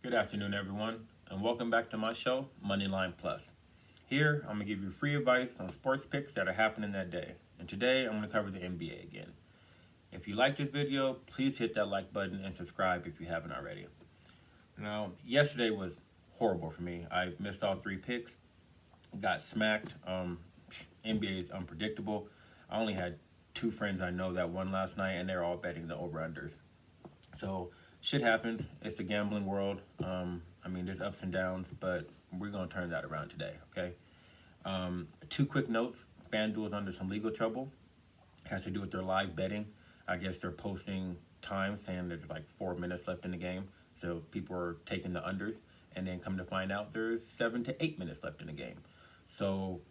Good afternoon, everyone, and welcome back to my show, MoneyLine Plus. Here, I'm going to give you free advice on sports picks that are happening that day. And today, I'm going to cover the NBA again. If you like this video, please hit that like button and subscribe if you haven't already. Now, yesterday was horrible for me. I missed all three picks, got smacked. NBA is unpredictable. I only had two friends I know that won last night, and they're all betting the over-unders. So shit happens. It's the gambling world. There's ups and downs, but we're gonna turn that around today. Okay. Two quick notes. FanDuel is under some legal trouble. It has to do with their live betting. I guess they're posting time saying there's like 4 minutes left in the game, so people are taking the unders, and then come to find out there's 7 to 8 minutes left in the game. So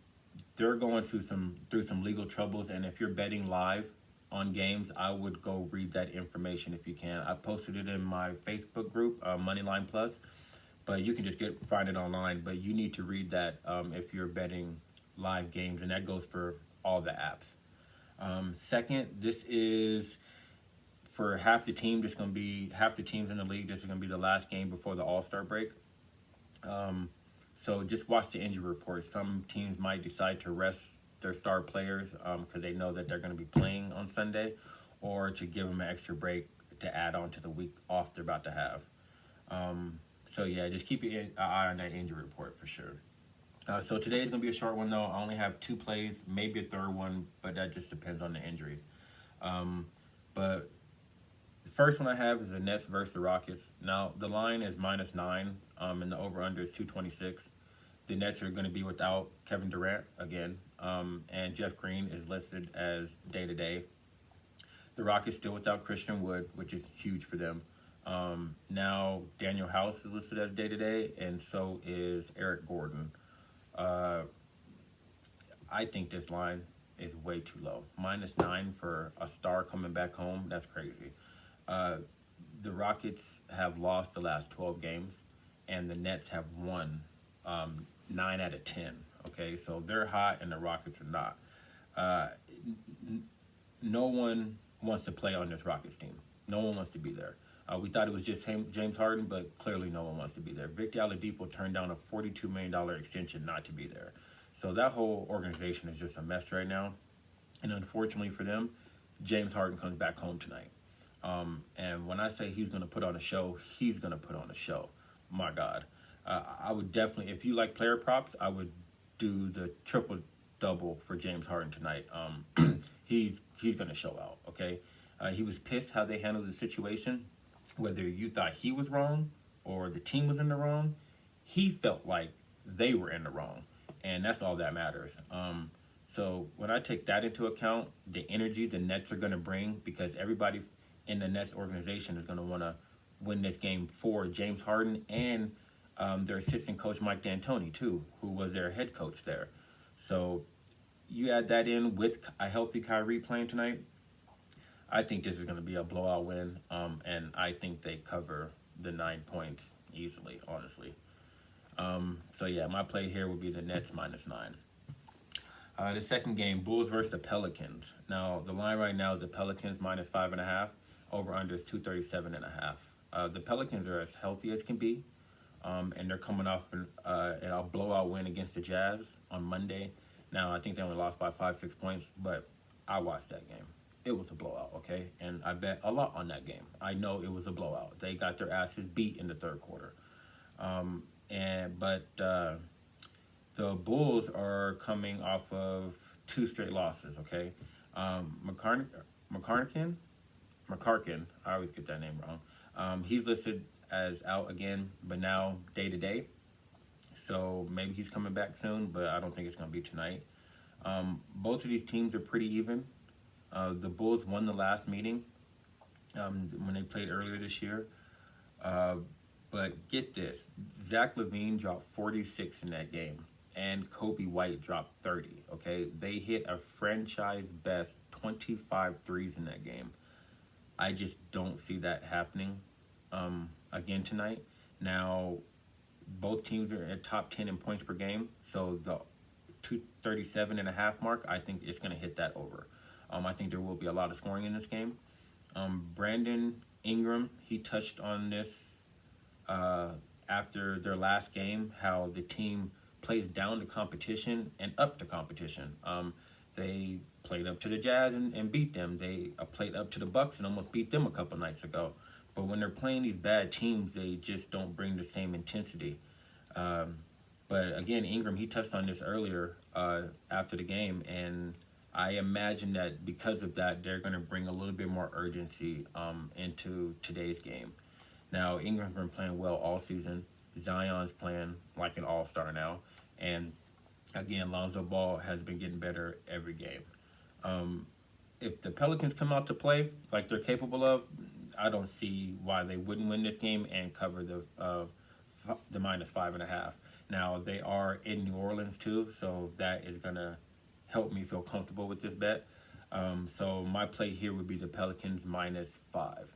they're going through some legal troubles, and if you're betting live on games, I would go read that information if you can. I posted it in my Facebook group, MoneyLine Plus, but you can just find it online. But you need to read that if you're betting live games, and that goes for all the apps. Second, this is for half the team. This is going to be half the teams in the league. This is going to be the last game before the All-Star break. So just watch the injury report. Some teams might decide to rest their star players because they know that they're going to be playing on Sunday, or to give them an extra break to add on to the week off they're about to have. Just keep an eye on that injury report for sure. So today is going to be a short one though. I only have two plays, maybe a third one, but that just depends on the injuries. But the first one I have is the Nets versus the Rockets. Now the line is -9, and the over/under is 226. The Nets are going to be without Kevin Durant again, and Jeff Green is listed as day-to-day. The Rockets still without Christian Wood, which is huge for them. Now Daniel House is listed as day-to-day, and so is Eric Gordon. I think this line is way too low. -9 for a star coming back home, that's crazy. The Rockets have lost the last 12 games, and the Nets have won 9 out of 10. Okay, so they're hot and the Rockets are not. No one wants to play on this Rockets team. No one wants to be there. We thought it was just James Harden, but clearly no one wants to be there. Victor Oladipo turned down a $42 million extension not to be there. So that whole organization is just a mess right now. And unfortunately for them, James Harden comes back home tonight. And when I say he's going to put on a show, he's going to put on a show. My God. I would definitely, if you like player props, I would do the triple-double for James Harden tonight. He's going to show out, okay? He was pissed how they handled the situation. Whether you thought he was wrong or the team was in the wrong, he felt like they were in the wrong. And that's all that matters. So when I take that into account, the energy the Nets are going to bring, because everybody in the Nets organization is going to want to win this game for James Harden and their assistant coach Mike D'Antoni too, who was their head coach there. So you add that in with a healthy Kyrie playing tonight, I think this is going to be a blowout win, and I think they cover the 9 points easily, honestly. My play here would be the Nets -9. The second game, Bulls versus the Pelicans. Now, the line right now is the Pelicans -5.5. Over/under is 237.5. The Pelicans are as healthy as can be, and they're coming off a blowout win against the Jazz on Monday. Now, I think they only lost by 5-6 points, but I watched that game. It was a blowout, okay? And I bet a lot on that game. I know it was a blowout. They got their asses beat in the third quarter. The Bulls are coming off of 2 straight losses, okay? McCarkin, I always get that name wrong. He's listed as out again, but now day-to-day. So maybe he's coming back soon, but I don't think it's going to be tonight. Both of these teams are pretty even. The Bulls won the last meeting when they played earlier this year. But get this, Zach LaVine dropped 46 in that game, and Kobe White dropped 30, okay? They hit a franchise-best 25 threes in that game. I just don't see that happening again tonight. Now, both teams are at top 10 in points per game, so the 237.5 mark, I think it's going to hit that over. I think there will be a lot of scoring in this game. Brandon Ingram, he touched on this after their last game how the team plays down to competition and up to competition. They played up to the Jazz and beat them. They played up to the Bucks and almost beat them a couple nights ago. But when they're playing these bad teams, they just don't bring the same intensity. But again, Ingram, he touched on this earlier after the game, and I imagine that because of that, they're going to bring a little bit more urgency into today's game. Now, Ingram's been playing well all season. Zion's playing like an all-star now. And again, Lonzo Ball has been getting better every game. If the Pelicans come out to play like they're capable of, I don't see why they wouldn't win this game and cover the -5.5. Now, they are in New Orleans too, so that is going to help me feel comfortable with this bet. So my play here would be the Pelicans -5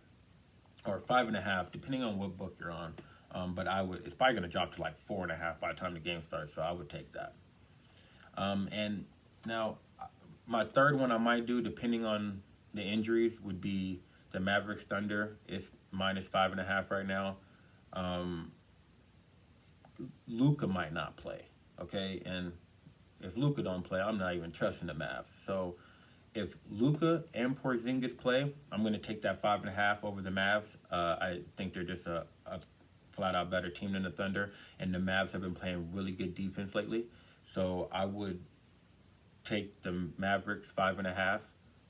or 5.5, depending on what book you're on. But it's probably going to drop to like 4.5 by the time the game starts, so I would take that. And now, my third one I might do, depending on the injuries, would be the Mavericks Thunder. It's -5.5 right now. Luka might not play, okay? And if Luka don't play, I'm not even trusting the Mavs. So if Luka and Porzingis play, I'm going to take that 5.5 over the Mavs. I think they're just a flat-out better team than the Thunder, and the Mavs have been playing really good defense lately. So I would take the Mavericks 5.5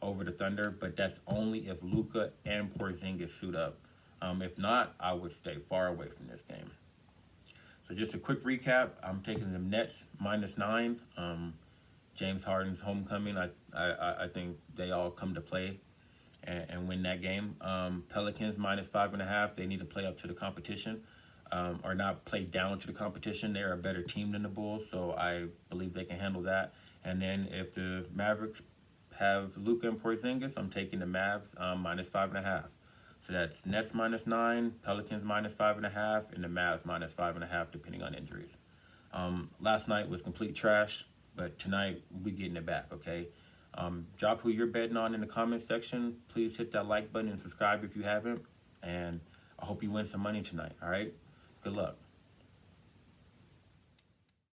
over the Thunder, but that's only if Luka and Porzingis suit up. If not, I would stay far away from this game. So just a quick recap, I'm taking the Nets -9. James Harden's homecoming, I think they all come to play and win that game. Pelicans -5.5, they need to play up to the competition. Or not play down to the competition. They're a better team than the Bulls, so I believe they can handle that. And then if the Mavericks have Luka and Porzingis, I'm taking the Mavs -5.5. So that's Nets -9, Pelicans -5.5, and the Mavs -5.5, depending on injuries. Last night was complete trash, but tonight we getting it back, okay? Drop who you're betting on in the comments section. Please hit that like button and subscribe if you haven't. And I hope you win some money tonight, all right? Good luck.